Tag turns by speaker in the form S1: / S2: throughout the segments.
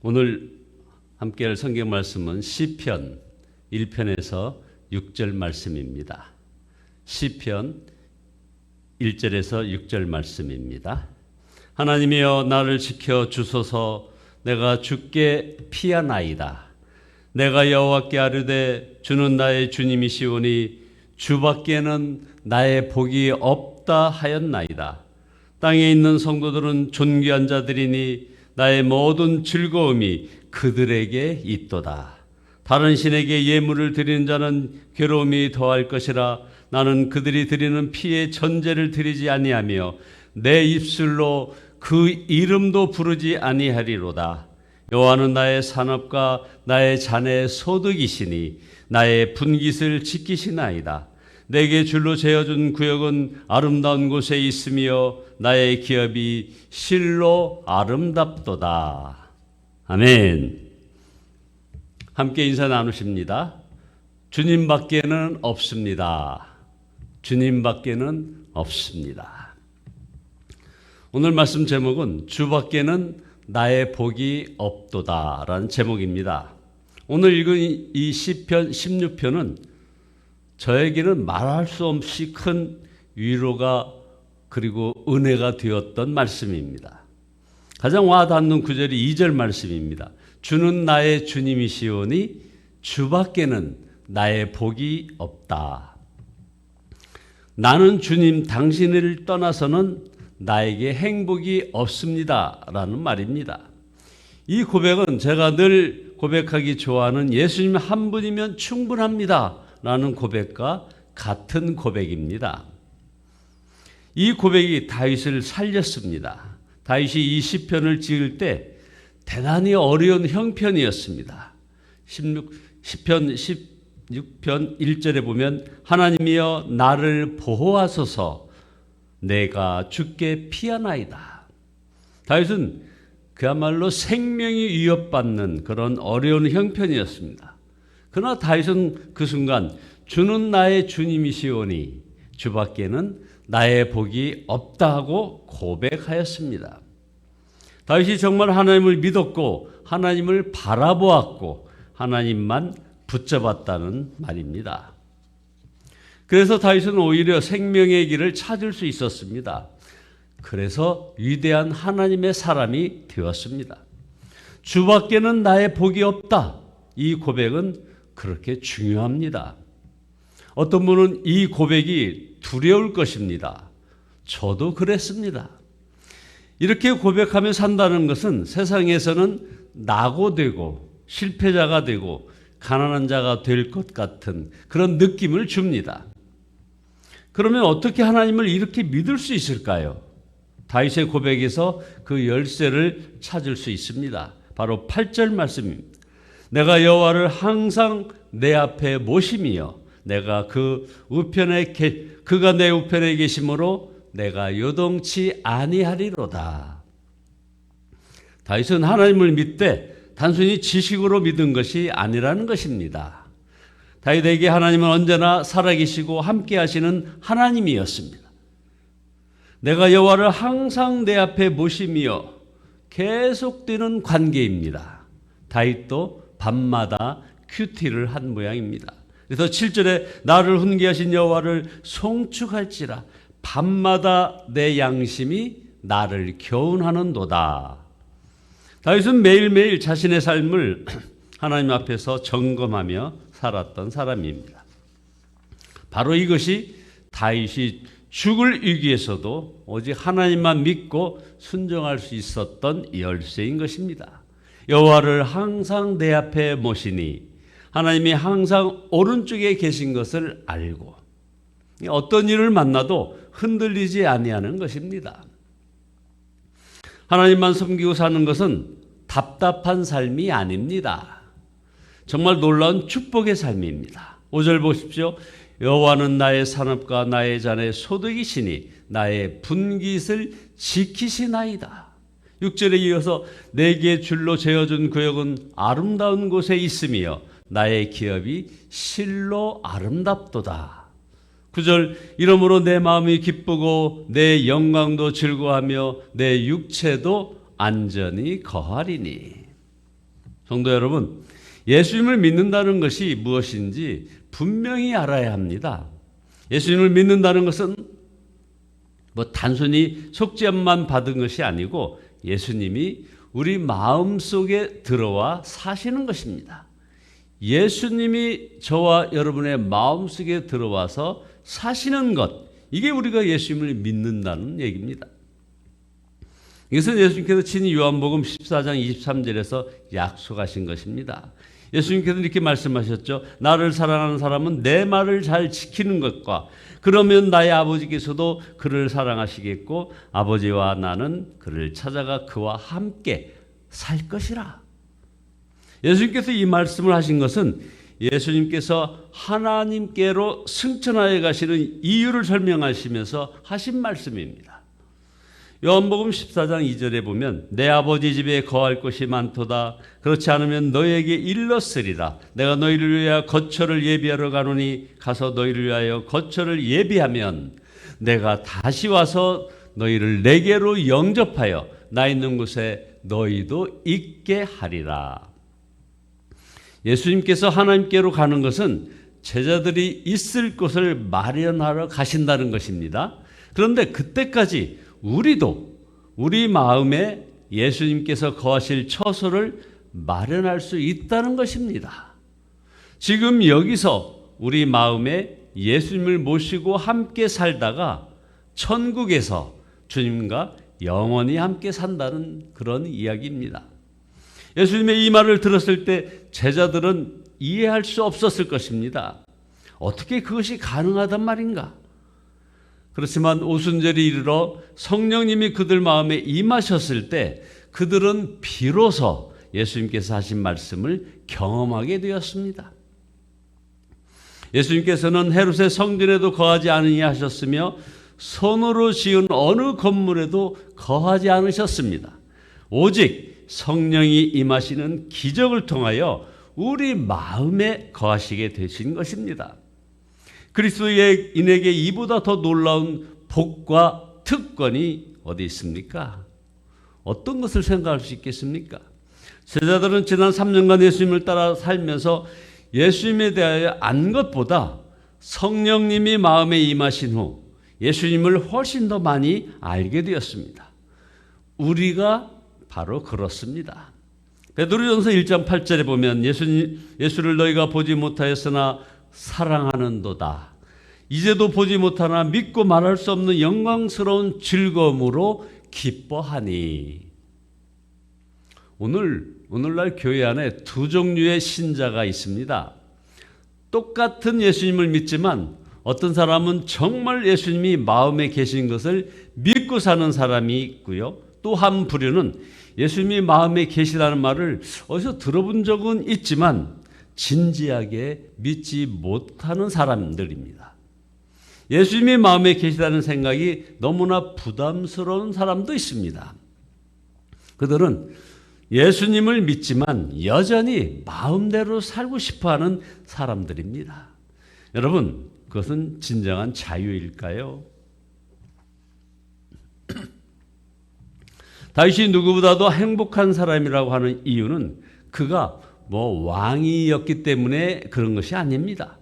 S1: 오늘 함께할 성경 말씀은 시편 1편에서 6절 말씀입니다. 시편 1절에서 6절 말씀입니다. 하나님이여 나를 지켜 주소서. 내가 주께 피하나이다. 내가 여호와께 아뢰되 주는 나의 주님이시오니 주밖에는 나의 복이 없다 하였나이다. 땅에 있는 성도들은 존귀한 자들이니 나의 모든 즐거움이 그들에게 있도다. 다른 신에게 예물을 드리는 자는 괴로움이 더할 것이라. 나는 그들이 드리는 피의 전제를 드리지 아니하며 내 입술로 그 이름도 부르지 아니하리로다. 여호와는 나의 산업과 나의 잔의 소득이시니 나의 분깃을 지키시나이다. 내게 줄로 재어준 구역은 아름다운 곳에 있으며 나의 기업이 실로 아름답도다. 아멘. 함께 인사 나누십니다. 주님밖에는 없습니다. 주님밖에는 없습니다. 오늘 말씀 제목은 주밖에는 나의 복이 없도다 라는 제목입니다. 오늘 읽은 이 시편 16편은 저에게는 말할 수 없이 큰 위로가 그리고 은혜가 되었던 말씀입니다. 가장 와닿는 구절이 2절 말씀입니다. 주는 나의 주님이시오니 주밖에는 나의 복이 없다. 나는 주님 당신을 떠나서는 나에게 행복이 없습니다 라는 말입니다. 이 고백은 제가 늘 고백하기 좋아하는 예수님 한 분이면 충분합니다 라는 고백과 같은 고백입니다. 이 고백이 다윗을 살렸습니다. 다윗이 이 시편을 지을 때 대단히 어려운 형편이었습니다. 시편 16편 1절에 보면 하나님이여 나를 보호하소서. 내가 주께 피하나이다. 다윗은 그야말로 생명이 위협받는 그런 어려운 형편이었습니다. 그러나 다윗은 그 순간 주는 나의 주님이시오니 주밖에는 나의 복이 없다 하고 고백하였습니다. 다윗이 정말 하나님을 믿었고 하나님을 바라보았고 하나님만 붙잡았다는 말입니다. 그래서 다윗은 오히려 생명의 길을 찾을 수 있었습니다. 그래서 위대한 하나님의 사람이 되었습니다. 주밖에는 나의 복이 없다. 이 고백은 그렇게 중요합니다. 어떤 분은 이 고백이 두려울 것입니다. 저도 그랬습니다. 이렇게 고백하며 산다는 것은 세상에서는 낙오되고 실패자가 되고 가난한 자가 될 것 같은 그런 느낌을 줍니다. 그러면 어떻게 하나님을 이렇게 믿을 수 있을까요? 다윗의 고백에서 그 열쇠를 찾을 수 있습니다. 바로 8절 말씀입니다. 내가 여호와를 항상 내 앞에 모심이여 내가 그가 내 우편에 계심으로 내가 요동치 아니하리로다. 다윗은 하나님을 믿되 단순히 지식으로 믿은 것이 아니라는 것입니다. 다윗에게 하나님은 언제나 살아계시고 함께 하시는 하나님이었습니다. 내가 여호와를 항상 내 앞에 모심이여 계속되는 관계입니다. 다윗도 밤마다 큐티를 한 모양입니다. 그래서 7절에 나를 훈계하신 여호와를 송축할지라 밤마다 내 양심이 나를 교훈하는도다. 다윗은 매일매일 자신의 삶을 하나님 앞에서 점검하며 살았던 사람입니다. 바로 이것이 다윗이 죽을 위기에서도 오직 하나님만 믿고 순종할 수 있었던 열쇠인 것입니다. 여호와를 항상 내 앞에 모시니 하나님이 항상 오른쪽에 계신 것을 알고 어떤 일을 만나도 흔들리지 아니하는 것입니다. 하나님만 섬기고 사는 것은 답답한 삶이 아닙니다. 정말 놀라운 축복의 삶입니다. 5절 보십시오. 여호와는 나의 산업과 나의 잔의 소득이시니 나의 분깃을 지키시나이다. 6절에 이어서 내게 줄로 재어준 구역은 아름다운 곳에 있으며 나의 기업이 실로 아름답도다. 9절 이러므로 내 마음이 기쁘고 내 영광도 즐거워하며 내 육체도 안전히 거하리니. 성도 여러분, 예수님을 믿는다는 것이 무엇인지 분명히 알아야 합니다. 예수님을 믿는다는 것은 단순히 속죄만 받은 것이 아니고 예수님이 우리 마음속에 들어와 사시는 것입니다. 예수님이 저와 여러분의 마음속에 들어와서 사시는 것, 이게 우리가 예수님을 믿는다는 얘기입니다. 이것은 예수님께서 친히 요한복음 14장 23절에서 약속하신 것입니다. 예수님께서 이렇게 말씀하셨죠. 나를 사랑하는 사람은 내 말을 잘 지키는 것과 그러면 나의 아버지께서도 그를 사랑하시겠고 아버지와 나는 그를 찾아가 그와 함께 살 것이라. 예수님께서 이 말씀을 하신 것은 예수님께서 하나님께로 승천하여 가시는 이유를 설명하시면서 하신 말씀입니다. 요한복음 14장 2절에 보면 내 아버지 집에 거할 곳이 많도다. 그렇지 않으면 너에게 일렀으리라. 내가 너희를 위하여 거처를 예비하러 가노니 가서 너희를 위하여 거처를 예비하면 내가 다시 와서 너희를 내게로 영접하여 나 있는 곳에 너희도 있게 하리라. 예수님께서 하나님께로 가는 것은 제자들이 있을 곳을 마련하러 가신다는 것입니다. 그런데 그때까지 우리도 우리 마음에 예수님께서 거하실 처소를 마련할 수 있다는 것입니다. 지금 여기서 우리 마음에 예수님을 모시고 함께 살다가 천국에서 주님과 영원히 함께 산다는 그런 이야기입니다. 예수님의 이 말을 들었을 때 제자들은 이해할 수 없었을 것입니다. 어떻게 그것이 가능하단 말인가? 그렇지만 오순절이 이르러 성령님이 그들 마음에 임하셨을 때 그들은 비로소 예수님께서 하신 말씀을 경험하게 되었습니다. 예수님께서는 헤롯의 성전에도 거하지 않으냐 하셨으며 손으로 지은 어느 건물에도 거하지 않으셨습니다. 오직 성령이 임하시는 기적을 통하여 우리 마음에 거하시게 되신 것입니다. 그리스도인에게 이보다 더 놀라운 복과 특권이 어디 있습니까? 어떤 것을 생각할 수 있겠습니까? 제자들은 지난 3년간 예수님을 따라 살면서 예수님에 대하여 안 것보다 성령님이 마음에 임하신 후 예수님을 훨씬 더 많이 알게 되었습니다. 우리가 바로 그렇습니다. 베드로전서 1장 8절에 보면 예수를 너희가 보지 못하였으나 사랑하는도다. 이제도 보지 못하나 믿고 말할 수 없는 영광스러운 즐거움으로 기뻐하니. 오늘날 교회 안에 두 종류의 신자가 있습니다. 똑같은 예수님을 믿지만 어떤 사람은 정말 예수님이 마음에 계신 것을 믿고 사는 사람이 있고요. 또 한 부류는 예수님이 마음에 계시다는 말을 어디서 들어본 적은 있지만 진지하게 믿지 못하는 사람들입니다. 예수님이 마음에 계시다는 생각이 너무나 부담스러운 사람도 있습니다. 그들은 예수님을 믿지만 여전히 마음대로 살고 싶어하는 사람들입니다. 여러분, 그것은 진정한 자유일까요? 다윗이 누구보다도 행복한 사람이라고 하는 이유는 그가 왕이었기 때문에 그런 것이 아닙니다.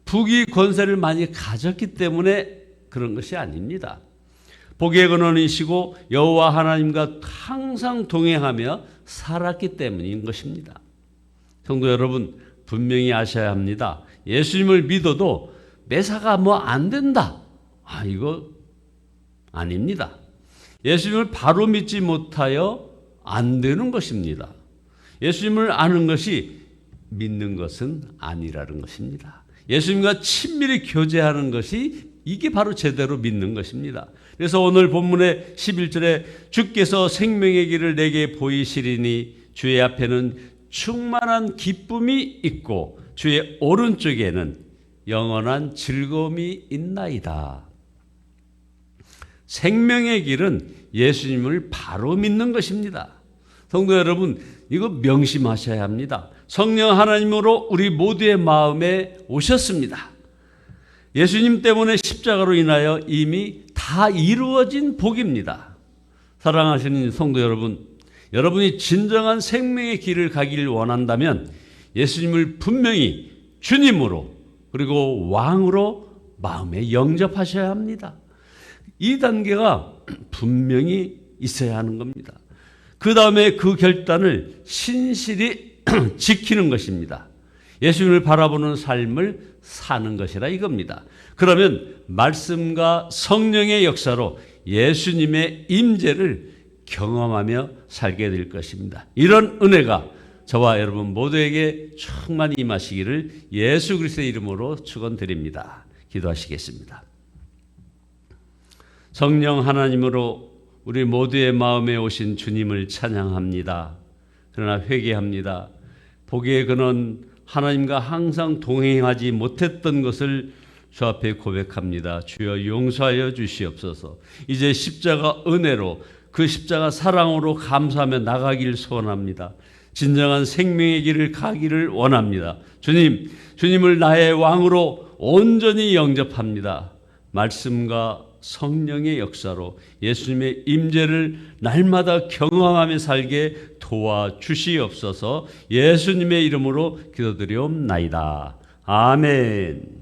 S1: 부귀 권세를 많이 가졌기 때문에 그런 것이 아닙니다. 복의 근원이시고 여호와 하나님과 항상 동행하며 살았기 때문인 것입니다. 성도 여러분, 분명히 아셔야 합니다. 예수님을 믿어도 매사가 안 된다. 이거 아닙니다. 예수님을 바로 믿지 못하여 안 되는 것입니다. 예수님을 아는 것이 믿는 것은 아니라는 것입니다. 예수님과 친밀히 교제하는 것이 이게 바로 제대로 믿는 것입니다. 그래서 오늘 본문의 11절에 주께서 생명의 길을 내게 보이시리니 주의 앞에는 충만한 기쁨이 있고 주의 오른쪽에는 영원한 즐거움이 있나이다. 생명의 길은 예수님을 바로 믿는 것입니다. 성도 여러분, 이거 명심하셔야 합니다. 성령 하나님으로 우리 모두의 마음에 오셨습니다. 예수님 때문에 십자가로 인하여 이미 다 이루어진 복입니다. 사랑하시는 성도 여러분, 여러분이 진정한 생명의 길을 가길 원한다면 예수님을 분명히 주님으로 그리고 왕으로 마음에 영접하셔야 합니다. 이 단계가 분명히 있어야 하는 겁니다. 그 다음에 그 결단을 신실히 지키는 것입니다. 예수님을 바라보는 삶을 사는 것이라 이겁니다. 그러면 말씀과 성령의 역사로 예수님의 임재를 경험하며 살게 될 것입니다. 이런 은혜가 저와 여러분 모두에게 충만히 임하시기를 예수 그리스도의 이름으로 축원드립니다. 기도하시겠습니다. 성령 하나님으로 우리 모두의 마음에 오신 주님을 찬양합니다. 그러나 회개합니다. 보기에 그는 하나님과 항상 동행하지 못했던 것을 주 앞에 고백합니다. 주여 용서하여 주시옵소서. 이제 십자가 은혜로 그 십자가 사랑으로 감사하며 나가길 소원합니다. 진정한 생명의 길을 가기를 원합니다. 주님을 나의 왕으로 온전히 영접합니다. 말씀과 성령의 역사로 예수님의 임재를 날마다 경험하며 살게 도와주시옵소서. 예수님의 이름으로 기도드리옵나이다. 아멘.